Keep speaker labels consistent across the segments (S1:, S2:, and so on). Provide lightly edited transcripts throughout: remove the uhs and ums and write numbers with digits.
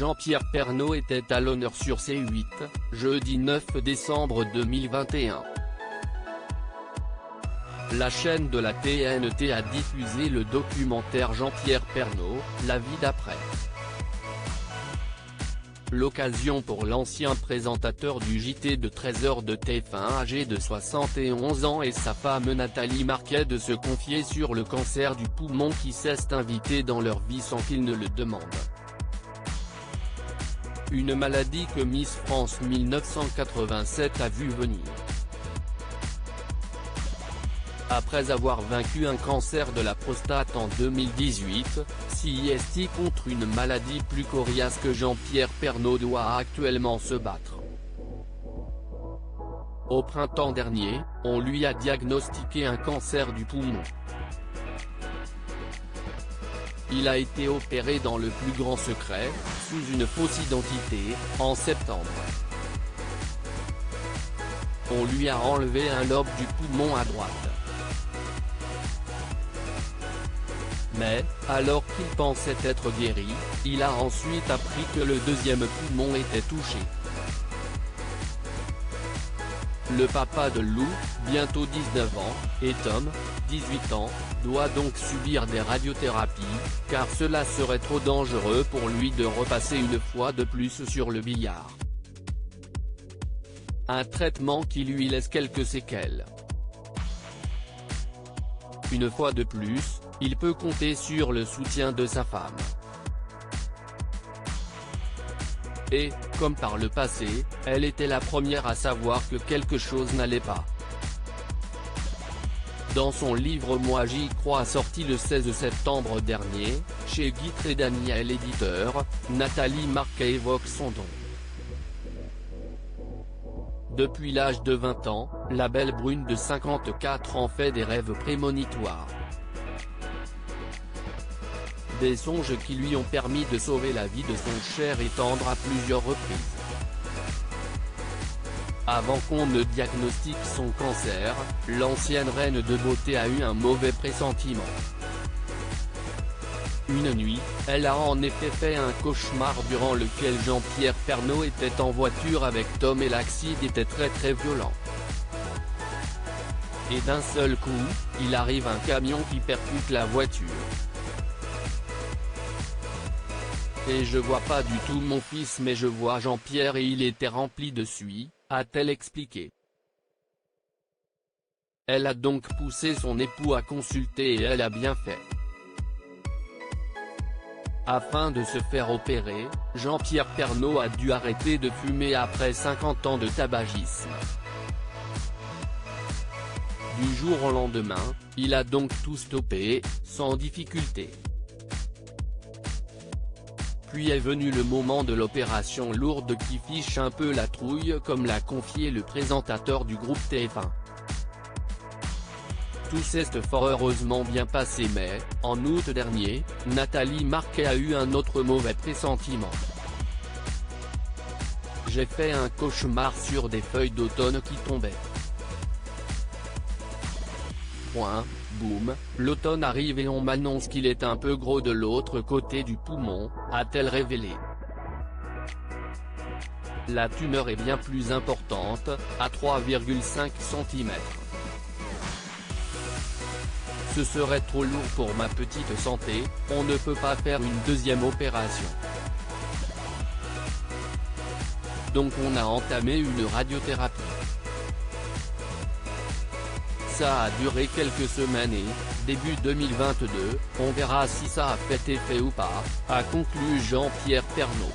S1: Jean-Pierre Pernaut était à l'honneur sur C8, jeudi 9 décembre 2021. La chaîne de la TNT a diffusé le documentaire Jean-Pierre Pernaut, La vie d'après. L'occasion pour l'ancien présentateur du JT de 13h de TF1 âgé de 71 ans et sa femme Nathalie Marquet de se confier sur le cancer du poumon qui s'est invité dans leur vie sans qu'ils ne le demandent. Une maladie que Miss France 1987 a vu venir. Après avoir vaincu un cancer de la prostate en 2018, s'y contre une maladie plus coriace que Jean-Pierre Pernaut doit actuellement se battre. Au printemps dernier, on lui a diagnostiqué un cancer du poumon. Il a été opéré dans le plus grand secret, sous une fausse identité, en septembre. On lui a enlevé un lobe du poumon à droite. Mais, alors qu'il pensait être guéri, il a ensuite appris que le deuxième poumon était touché. Le papa de Lou, bientôt 19 ans, et Tom, 18 ans, doit donc subir des radiothérapies, car cela serait trop dangereux pour lui de repasser une fois de plus sur le billard. Un traitement qui lui laisse quelques séquelles. Une fois de plus, il peut compter sur le soutien de sa femme. Et, comme par le passé, elle était la première à savoir que quelque chose n'allait pas. Dans son livre Moi j'y crois sorti le 16 septembre dernier, chez Guitry et Daniel éditeur, Nathalie Marquet évoque son don. Depuis l'âge de 20 ans, la belle brune de 54 ans fait des rêves prémonitoires. Des songes qui lui ont permis de sauver la vie de son cher et tendre à plusieurs reprises. Avant qu'on ne diagnostique son cancer, l'ancienne reine de beauté a eu un mauvais pressentiment. Une nuit, elle a en effet fait un cauchemar durant lequel Jean-Pierre Pernaut était en voiture avec Tom et l'accident était très violent. Et d'un seul coup, il arrive un camion qui percute la voiture. Et je vois pas du tout mon fils mais je vois Jean-Pierre et il était rempli de suie, a-t-elle expliqué. Elle a donc poussé son époux à consulter et elle a bien fait. Afin de se faire opérer, Jean-Pierre Pernaut a dû arrêter de fumer après 50 ans de tabagisme. Du jour au lendemain, il a donc tout stoppé, sans difficulté. Puis est venu le moment de l'opération lourde qui fiche un peu la trouille comme l'a confié le présentateur du groupe TF1. Tout s'est fort heureusement bien passé mais, en août dernier, Nathalie Marquet a eu un autre mauvais pressentiment. J'ai fait un cauchemar sur des feuilles d'automne qui tombaient. Boum, l'automne arrive et on m'annonce qu'il est un peu gros de l'autre côté du poumon, a-t-elle révélé. La tumeur est bien plus importante, à 3,5 cm. Ce serait trop lourd pour ma petite santé, on ne peut pas faire une deuxième opération. Donc on a entamé une radiothérapie. Ça a duré quelques semaines et, début 2022, on verra si ça a fait effet ou pas, a conclu Jean-Pierre Pernaut.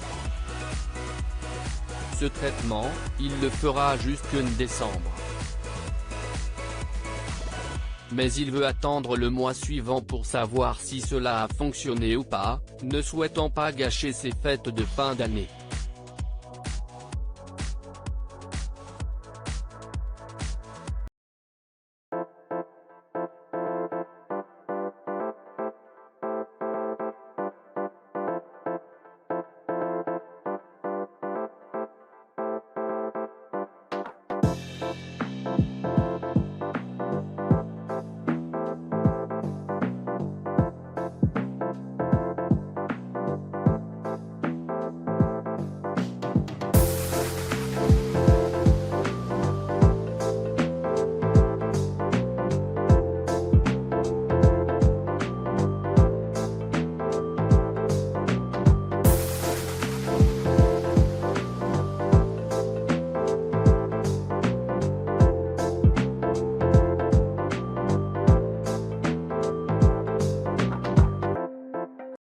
S1: Ce traitement, il le fera jusqu'en décembre. Mais il veut attendre le mois suivant pour savoir si cela a fonctionné ou pas, ne souhaitant pas gâcher ses fêtes de fin d'année.